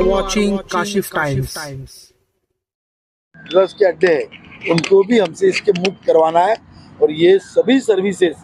are watching Kashif Times. Drugs के अड्डे हैं उनको भी हमसे इसके मुक्त करवाना है और ये सभी सर्विसेज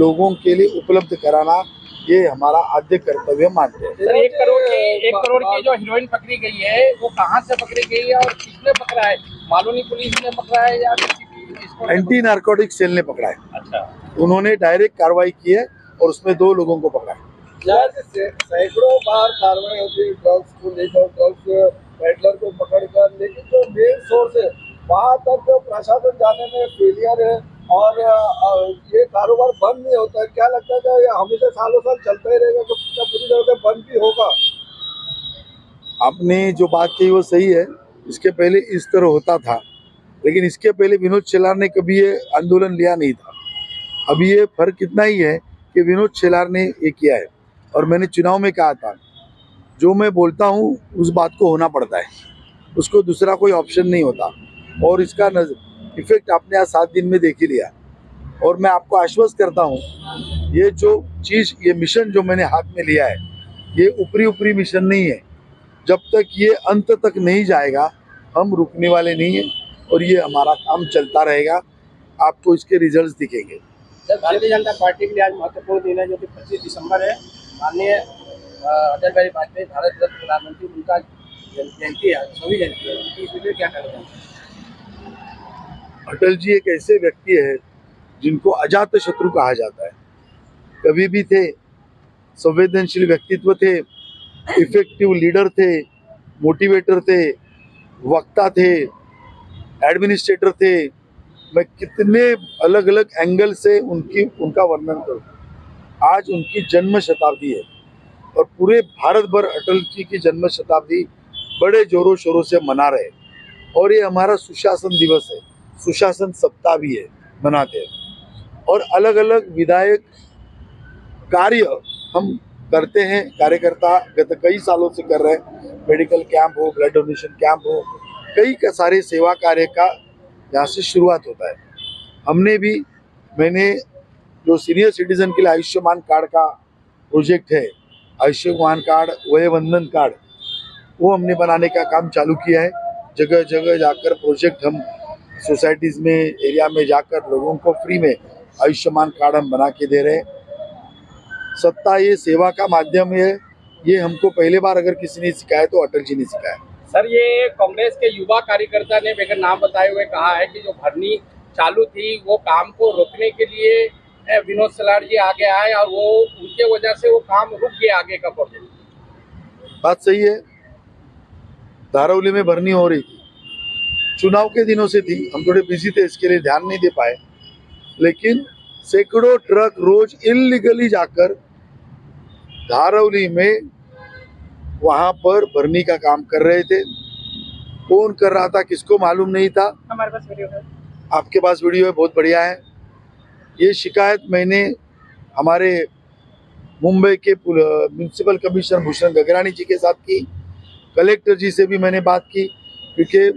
लोगों के लिए उपलब्ध कराना ये हमारा आद्य कर्तव्य मानते हैं। सर, 1 करोड़ की जो हीरोइन पकड़ी गई है वो कहाँ से पकड़ी गई है और किसने पकड़ा है? मालूनी पुलिस ने पकड़ा है या एंटी नार्कोटिक सेल ने पकड़ा है। अच्छा, उन्होंने डायरेक्ट कार्रवाई की है और उसमें 2 लोगों को पकड़ा है। सैकड़ों बार कार्रवाई होती है ड्रग्स को लेकर, ड्रग्स पेडलर को पकड़कर, लेकिन जो मेन सोर्स है वहाँ तक प्रशासन जाने में फेलियर है और ये कारोबार बंद नहीं होता है। क्या लगता है कि ये हमेशा सालों साल चलता ही रहेगा, तो पूरी तरह से बंद भी होगा? आपने जो बात कही वो सही है। इसके पहले इस तरह होता था, लेकिन इसके पहले विनोद शेलार ने कभी ये आंदोलन लिया नहीं था। अभी ये फर्क इतना ही है कि विनोद शेलार ने ये किया है और मैंने चुनाव में कहा था जो मैं बोलता हूँ उस बात को होना पड़ता है, उसको दूसरा कोई ऑप्शन नहीं होता। और इसका इफेक्ट आपने आज 7 दिन में देख ही लिया। और मैं आपको आश्वस्त करता हूँ ये जो चीज़, ये मिशन जो मैंने हाथ में लिया है ये ऊपरी मिशन नहीं है। जब तक ये अंत तक नहीं जाएगा हम रुकने वाले नहीं हैं और ये हमारा काम चलता रहेगा। आपको इसके रिजल्ट्स दिखेंगे। भारतीय जनता पार्टी के लिए आज महत्वपूर्ण दिन है जो कि 25 दिसंबर है। माननीय अटल बिहारी वाजपेयी भारत रत्न प्रधानमंत्री, उनका जयंती है, 26 जयंती है। इस विषय क्या कहना है? अटल जी एक ऐसे व्यक्ति है जिनको अजात शत्रु कहा जाता है। कभी भी थे, संवेदनशील व्यक्तित्व थे, इफेक्टिव लीडर थे, मोटिवेटर थे, वक्ता थे, एडमिनिस्ट्रेटर थे। मैं कितने अलग अलग एंगल से उनका वर्णन करूं। आज उनकी जन्म शताब्दी है और पूरे भारत भर अटल जी की जन्म शताब्दी बड़े जोरों शोरों से मना रहे हैं। और ये हमारा सुशासन दिवस है, सुशासन सप्ताह भी है, मनाते हैं। और अलग अलग विधायक कार्य हम करते हैं, कार्यकर्ता गत कई सालों से कर रहे हैं। मेडिकल कैंप हो, ब्लड डोनेशन कैंप हो, कई सारे सेवा कार्य का यहाँ से शुरुआत होता है। मैंने जो सीनियर सिटीजन के लिए आयुष्मान कार्ड का प्रोजेक्ट है, आयुष्मान कार्ड, वयोवंदन कार्ड, वो हमने बनाने का काम चालू किया है। जगह जगह जाकर प्रोजेक्ट हम सोसाइटीज़ में, एरिया में जाकर लोगों को फ्री में आयुष्मान कार्ड हम बना के दे रहे हैं। सत्ता ये सेवा का माध्यम है, ये हमको पहले बार अगर किसी ने सिखाया तो अटल जी ने सिखाया। सर, ये कांग्रेस के युवा कार्यकर्ता ने बगैर नाम बताए हुए कहा है कि जो भरनी चालू थी वो काम को रोकने के लिए विनोद शेलार जी आगे आए और वो उनके वजह से वो काम रुक गया आगे का प्रोजेक्ट। बात सही है। धारावली में भरनी हो रही थी, चुनाव के दिनों से थी, हम थोड़े बिजी थे, इसके लिए ध्यान नहीं दे पाए। लेकिन सैकड़ों ट्रक रोज इल्लीगली जाकर धारावली में वहां पर भरनी का काम कर रहे थे। कौन कर रहा था, किसको मालूम नहीं था। हमारे पास वीडियो है, आपके पास वीडियो है, बहुत बढ़िया है। ये शिकायत मैंने हमारे मुंबई के म्यूनसिपल कमिश्नर भूषण गगरानी जी के साथ की, कलेक्टर जी से भी मैंने बात की, क्योंकि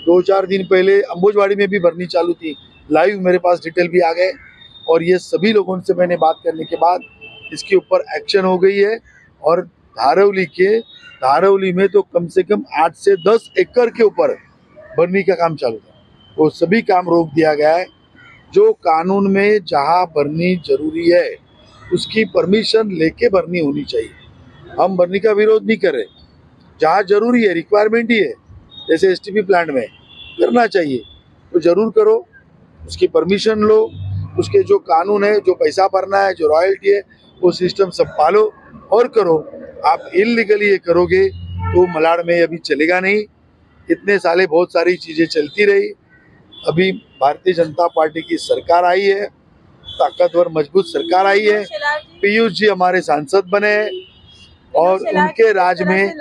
2-4 दिन पहले अंबुजवाड़ी में भी भरनी चालू थी। लाइव मेरे पास डिटेल भी आ गए और ये सभी लोगों से मैंने बात करने के बाद इसके ऊपर एक्शन हो गई है। और धारावली में तो कम से कम 8 से 10 एकड़ के ऊपर भरनी का काम चालू था, वो सभी काम रोक दिया गया है। जो कानून में जहां भरनी जरूरी है उसकी परमिशन लेके भरनी होनी चाहिए। हम भरनी का विरोध नहीं कर रहे, जहाँ जरूरी है, रिक्वायरमेंट ही है, जैसे एसटीपी प्लांट में करना चाहिए तो जरूर करो, उसकी परमिशन लो, उसके जो कानून है, जो पैसा भरना है, जो रॉयल्टी है, वो सिस्टम सब पालो और करो। आप इल्लीगली ये करोगे तो मलाड में अभी चलेगा नहीं। इतने साले बहुत सारी चीज़ें चलती रही। अभी भारतीय जनता पार्टी की सरकार आई है, ताकतवर मजबूत सरकार आई है। पीयूष जी हमारे सांसद बने हैं और उनके राज में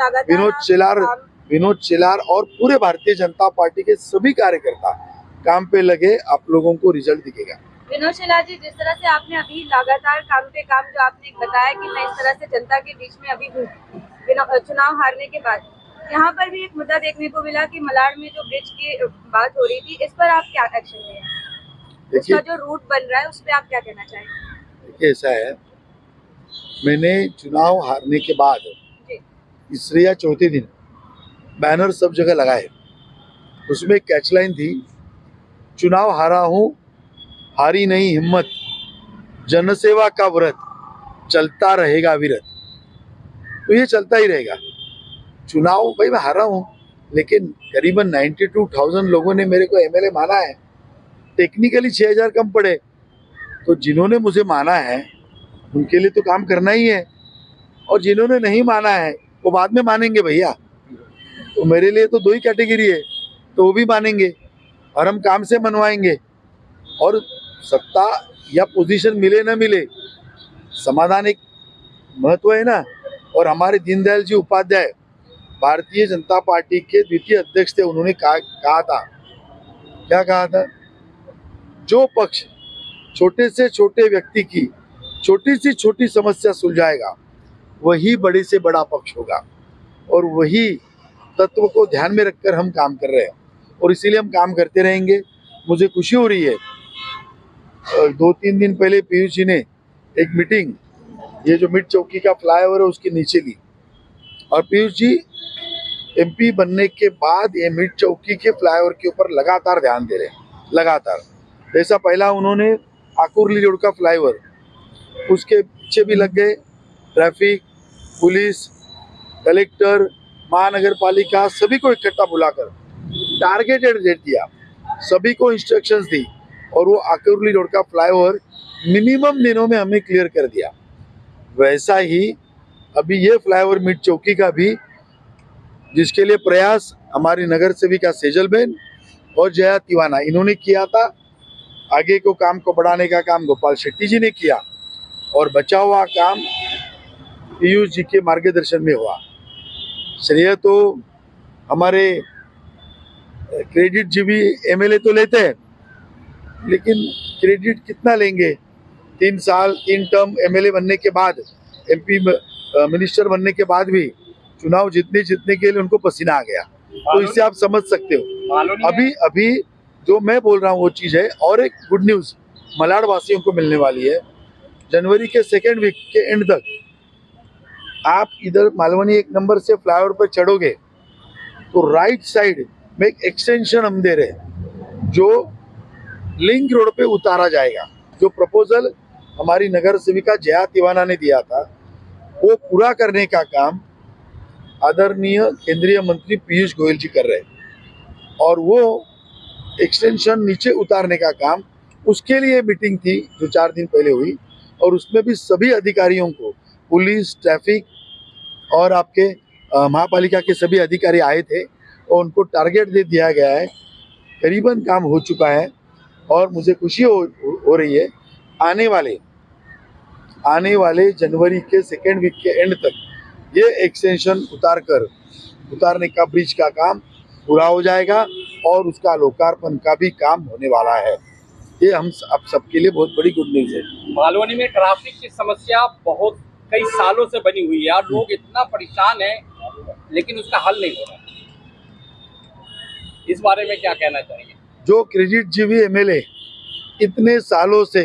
विनोद शेलार और पूरे भारतीय जनता पार्टी के सभी कार्यकर्ता काम पे लगे। आप लोगों को रिजल्ट दिखेगा। विनोद शेलार जी, जिस तरह से आपने अभी लगातार काम पे काम जो आपने बताया कि मैं इस तरह से जनता के बीच में अभी हूँ चुनाव हारने के बाद, यहाँ पर भी एक मुद्दा देखने को मिला कि मलाड में जो ब्रिज की बात हो रही थी, इस पर आप क्या एक्शन ले रहे हैं? उसका जो रूट बन रहा है उस पर आप क्या कहना चाहेंगे? देखिए, ऐसा है, मैंने चुनाव हारने के बाद तीसरे या चौथे दिन बैनर सब जगह लगाए। उसमें एक कैचलाइन थी, चुनाव हारा हूँ, हारी नहीं हिम्मत, जनसेवा का व्रत, चलता रहेगा विरत। तो ये चलता ही रहेगा। चुनाव भाई मैं हारा हूँ, लेकिन करीबन 92,000 लोगों ने मेरे को एमएलए माना है। टेक्निकली 6,000 कम पड़े, तो जिन्होंने मुझे माना है उनके लिए तो काम करना ही है, और जिन्होंने नहीं माना है वो बाद में मानेंगे भैया। तो मेरे लिए तो दो ही कैटेगरी है, तो वो भी मानेंगे और हम काम से मनवाएंगे। और सत्ता या पोजीशन मिले ना मिले, समाधान एक महत्व है ना। और हमारे दीनदयाल जी उपाध्याय भारतीय जनता पार्टी के द्वितीय अध्यक्ष थे, उन्होंने कहा था, क्या कहा था, जो पक्ष छोटे से छोटे व्यक्ति की छोटी से छोटी समस्या सुलझाएगा वही बड़े से बड़ा पक्ष होगा। और वही तत्व को ध्यान में रखकर हम काम कर रहे हैं, और इसीलिए हम काम करते रहेंगे। मुझे खुशी हो रही है, 2-3 दिन पहले पीयूष जी ने एक मीटिंग, ये जो मिड चौकी का फ्लाईओवर है उसके नीचे ली, और पीयूष जी एमपी बनने के बाद ये मिड चौकी के फ्लाईओवर के ऊपर लगातार ध्यान दे रहे हैं, लगातार। जैसा पहला उन्होंने आकुरली रोड का फ्लाईओवर, उसके पीछे भी लग गए, ट्रैफिक, पुलिस, कलेक्टर, महानगर पालिका सभी को इकट्ठा बुलाकर टारगेटेड डेट दिया, सभी को इंस्ट्रक्शंस दी, और वो आकुरली रोड का फ्लाईओवर मिनिमम दिनों में हमने क्लियर कर दिया। वैसा ही अभी ये फ्लाईओवर मिड चौकी का भी, जिसके लिए प्रयास हमारी नगर सेविका सेजलबेन और जया तिवाना इन्होंने किया था, आगे को काम को बढ़ाने का काम गोपाल शेट्टी जी ने किया, और बचा हुआ काम पीयूष जी के मार्गदर्शन में हुआ। श्रेय तो हमारे क्रेडिट जीवी एमएलए तो लेते हैं, लेकिन क्रेडिट कितना लेंगे? 3 साल 3 टर्म एमएलए बनने के बाद, एमपी मिनिस्टर बनने के बाद भी चुनाव जीतने के लिए उनको पसीना आ गया। तो इससे आप समझ सकते हो। अभी जो मैं बोल रहा हूँ वो चीज़ है। और एक गुड न्यूज़ मलाड वासियों को मिलने वाली है। जनवरी के 2nd वीक के एंड तक आप इधर मालवनी 1 नंबर से फ्लाईओवर पर चढ़ोगे तो राइट साइड में एक एक्सटेंशन हम दे रहे हैं, जो लिंक रोड पे उतारा जाएगा। जो प्रपोजल हमारी नगर सेविका जया तिवाना ने दिया था, वो पूरा करने का काम आदरणीय केंद्रीय मंत्री पीयूष गोयल जी कर रहे हैं, और वो एक्सटेंशन नीचे उतारने का काम, उसके लिए मीटिंग थी जो 4 दिन पहले हुई, और उसमें भी सभी अधिकारियों को, पुलिस, ट्रैफिक और आपके महापालिका के सभी अधिकारी आए थे, और उनको टारगेट दे दिया गया है। करीबन काम हो चुका है, और मुझे खुशी हो रही है, आने वाले जनवरी के 2nd वीक के एंड तक ये एक्सटेंशन उतारने का ब्रिज का काम पूरा हो जाएगा, और उसका लोकार्पण का भी काम होने वाला है। ये हम आप सबके लिए बहुत बड़ी गुड न्यूज़ है। मालवनी में ट्रैफिक की समस्या बहुत कई सालों से बनी हुई है, और लोग इतना परेशान हैं, लेकिन उसका हल नहीं हो रहा। इस बारे में क्या कहना चाहिए? जो क्रेडिट जीवी एमएलए इतने सालों से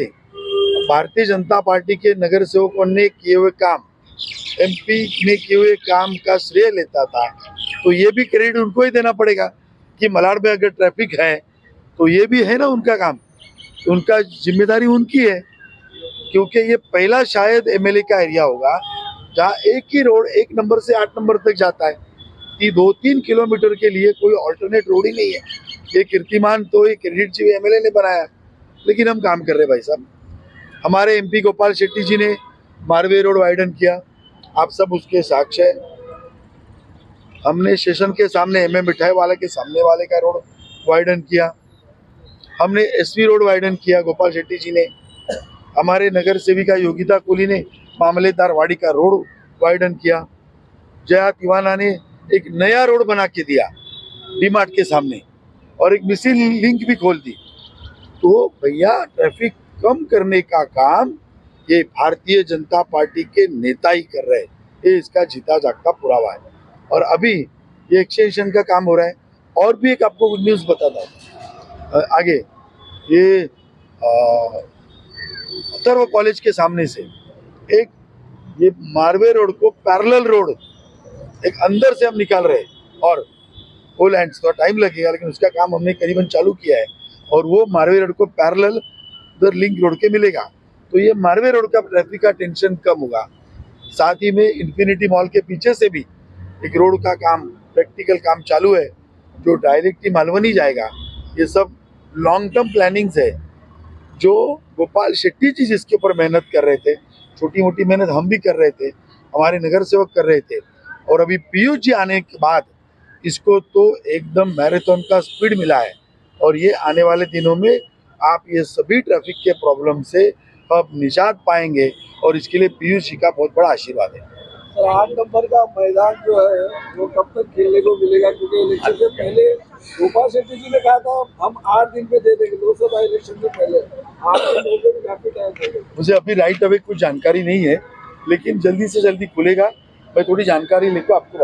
भारतीय जनता पार्टी के नगर सेवकों ने किए हुए काम, एमपी ने किए हुए काम का श्रेय लेता था, तो ये भी क्रेडिट उनको ही देना पड़ेगा कि मलाड में अगर ट्रैफिक है तो ये भी है ना उनका काम, उनका जिम्मेदारी उनकी है। क्योंकि ये पहला शायद एमएलए का एरिया होगा जहाँ एक ही रोड 1 नंबर से 8 नंबर तक जाता है, कि 2-3 किलोमीटर के लिए कोई ऑल्टरनेट रोड ही नहीं है। ये कीर्तिमान तो ये क्रेडिट जीवी एमएलए ने बनाया, लेकिन हम काम कर रहे हैं भाई साहब। हमारे एमपी गोपाल शेट्टी जी ने मारवे रोड वाइडन किया, आप सब उसके साक्ष्य है। हमने स्टेशन के सामने एमए मिठाई वाले के सामने वाले का रोड वाइडन किया, हमने एसवी रोड वाइडन किया गोपाल शेट्टी जी ने। हमारे नगर सेविका योगिता कोहली ने मामलेदार वाड़ी का रोड वाइडन किया। जया तिवाना ने एक नया रोड बना के दिया डीमार्ट के सामने, और एक मिसिंग लिंक भी खोल दी। तो भैया ट्रैफिक कम करने का काम ये भारतीय जनता पार्टी के नेता ही कर रहे हैं, ये इसका जीता जागता पुरावा है। और अभी ये एक्सटेंशन का काम हो रहा है। और भी एक आपको गुड न्यूज़ बताता हूँ आगे, ये अथर्व कॉलेज के सामने से एक ये मारवे रोड को पैरेलल रोड एक अंदर से हम निकाल रहे हैं और वो लैंड थोड़ा टाइम लगेगा, लेकिन उसका काम हमने करीबन चालू किया है और वो मारवे रोड को पैरेलल उधर लिंक रोड के मिलेगा। तो ये मारवे रोड का ट्रैफिक का टेंशन कम होगा। साथ ही में इन्फिनिटी मॉल के पीछे से भी एक रोड का काम, प्रैक्टिकल काम चालू है जो डायरेक्टली मालवनी जाएगा। ये सब लॉन्ग टर्म प्लानिंग्स है जो गोपाल शेट्टी जी जिसके ऊपर मेहनत कर रहे थे, छोटी मोटी मेहनत हम भी कर रहे थे, हमारे नगर सेवक कर रहे थे, और अभी पीयूष जी आने के बाद इसको तो एकदम मैराथन का स्पीड मिला है और ये आने वाले दिनों में आप ये सभी ट्रैफिक के प्रॉब्लम से अब निजात पाएंगे और इसके लिए पीयूष जी का बहुत बड़ा आशीर्वाद है। सर 8 नंबर का मैदान जो है वो कब तक खेलने को मिलेगा, क्योंकि इलेक्शन से पहले गोपाल शेट्टी जी ने कहा था हम 8 दिन में दे देंगे, लोकसभा इलेक्शन से पहले 8 दिन हो गए, काफी टाइम हो गया। मुझे अभी राइट अवे कुछ जानकारी नहीं है, लेकिन जल्दी से जल्दी खुलेगा। मैं थोड़ी जानकारी लेकर आपको